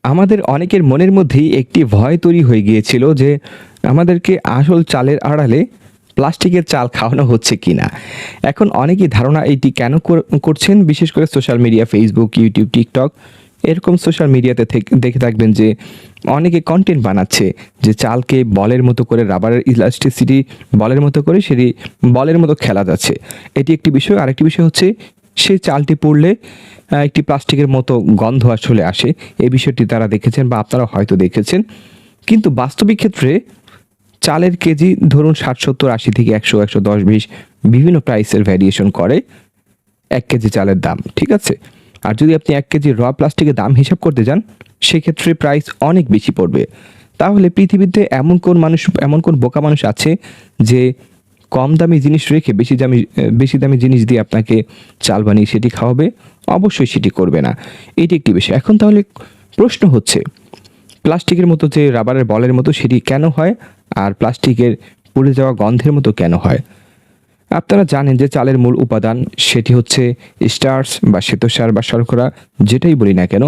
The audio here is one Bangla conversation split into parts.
আমাদের অনেকের মনের মধ্যেই একটি ভয় তৈরি হয়ে গিয়েছিল যে আমাদেরকে আসল চালের আড়ালে প্লাস্টিকের চাল খাওয়ানো হচ্ছে কিনা। এখন অনেকেই ধারণা এটি কেন করছেন, বিশেষ করে social media, Facebook, YouTube, TikTok এরকম সোশ্যাল মিডিয়াতে দেখে থাকবেন যে অনেকে কন্টেন্ট বানাচ্ছে যে চালকে বলের মতো করে, রাবারের ইলাস্টিসিটি বলের মতো করে সেটি বলের মতো খেলা যাচ্ছে। এটি একটি বিষয়। আরেকটি বিষয় হচ্ছে সেই চালটি পড়লে একটি প্লাস্টিকের মতো গন্ধ আসলে আসে। এই বিষয়টি তারা দেখেছেন বা আপনারা হয়তো দেখেছেন। কিন্তু বাস্তবিক ক্ষেত্রে চালের কেজি ধরুন ৬০, ৭০, ৮০ থেকে ১০০, ১১০, ২০ বিভিন্ন প্রাইসের ভ্যারিয়েশন করে ১ কেজি চালের দাম, ঠিক আছে? আর যদি আপনি ১ কেজি র প্লাস্টিকের দাম হিসাব করতে যান, সেক্ষেত্রে প্রাইস অনেক বেশি পড়বে। তাহলে পৃথিবীতে এমন কোন বোকা মানুষ আছে যে কম দামি জিনিস রেখে বেশি দামি জিনিস দিয়ে আপনাকে চাল বানিয়ে সেটি খাওয়াবে? অবশ্যই সেটি করবে না। এটি একটি বিষয়। এখন তাহলে প্রশ্ন হচ্ছে, প্লাস্টিকের মতো যে রাবারের বলের মতো সেটি কেন হয়, আর প্লাস্টিকের পুড়ে যাওয়া গন্ধের মতো কেন হয়? আপনারা জানেন যে চালের মূল উপাদান সেটি হচ্ছে স্টার্চ বা শ্বেতসার বা শর্করা, যেটাই বলি না কেন,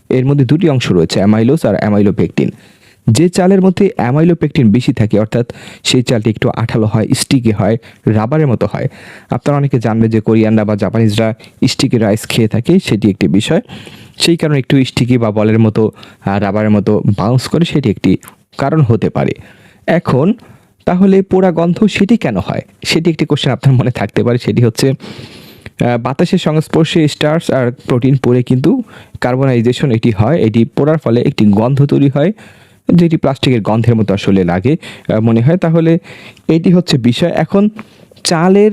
এর মধ্যে দুটি অংশ রয়েছে, অ্যামাইলোজ আর অ্যামাইলোপেকটিন। যে চালের মধ্যে অ্যামাইলোপেকটিন বেশি থাকে, অর্থাৎ সেই চালটি একটু আঠালো হয়, স্টিকি হয়, রাবারের মতো হয়। আপনারা অনেকে জানবেন যে কোরিয়ানরা বা জাপানিজরা স্টিকি রাইস খেয়ে থাকে, সেটি একটি বিষয়। সেই কারণে একটু স্টিকি বা বলের মতো, রাবারের মতো বাউন্স করে, সেটি একটি কারণ হতে পারে। এখন তাহলে পোড়া গন্ধ সেটি কেন হয়? সেটি একটি কোশ্চেন আপনার মনে থাকতে পারে। সেটি হচ্ছে বাতাসের সংস্পর্শে স্টার্চ আর প্রোটিন পড়ে কিন্তু কার্বনাইজেশন এটি হয়। এটি পোড়ার ফলে একটি গন্ধ তৈরি হয়, যেটি প্লাস্টিকের গন্ধের মতো আসলে লাগে মনে হয়। তাহলে এটি হচ্ছে বিষয়। এখন চালের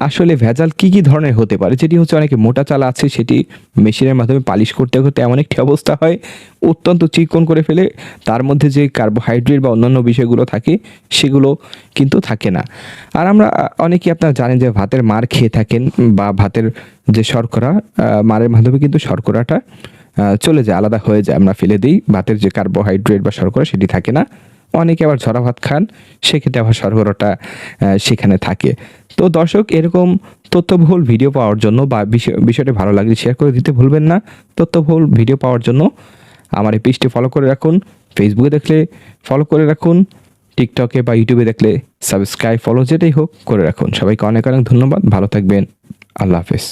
আসলে ভেজাল কি কি ধরনের হতে পারে? যেটি হচ্ছে অনেকে মোটা চাল আছে সেটি মেশিনের মাধ্যমে পালিশ করতে করতে এমন একটি অবস্থা হয় অত্যন্ত চিকন করে ফেলে, তার মধ্যে যে কার্বোহাইড্রেট বা অন্যান্য বিষয়গুলো থাকে সেগুলো কিন্তু থাকে না। আর আমরা অনেকেই আপনারা জানেন যে ভাতের মাড় খেয়ে থাকেন বা ভাতের যে শর্করা, মাড়ের মাধ্যমে কিন্তু শর্করাটা চলে যায়, আলাদা হয়ে যায়, আমরা ফেলে দিই। ভাতের যে কার্বোহাইড্রেট বা শর্করা সেটি থাকে না। অনেকে আবার ঝরা ভাত খান, সেক্ষেত্রে আবার শর্করাটা সেখানে থাকে। তো দর্শক, এরকম তথ্যবহুল ভিডিও পাওয়ার জন্য বা বিষয়টি ভালো লাগলে শেয়ার করে দিতে ভুলবেন না। তথ্যবহুল ভিডিও পাওয়ার জন্য আমার এই পেজটি ফলো করে রাখুন। ফেসবুকে দেখলে ফলো করে রাখুন, টিকটকে বা ইউটিউবে দেখলে সাবস্ক্রাইব, ফলো যেটাই হোক করে রাখুন। সবাইকে অনেক অনেক ধন্যবাদ। ভালো থাকবেন। আল্লাহ হাফেজ।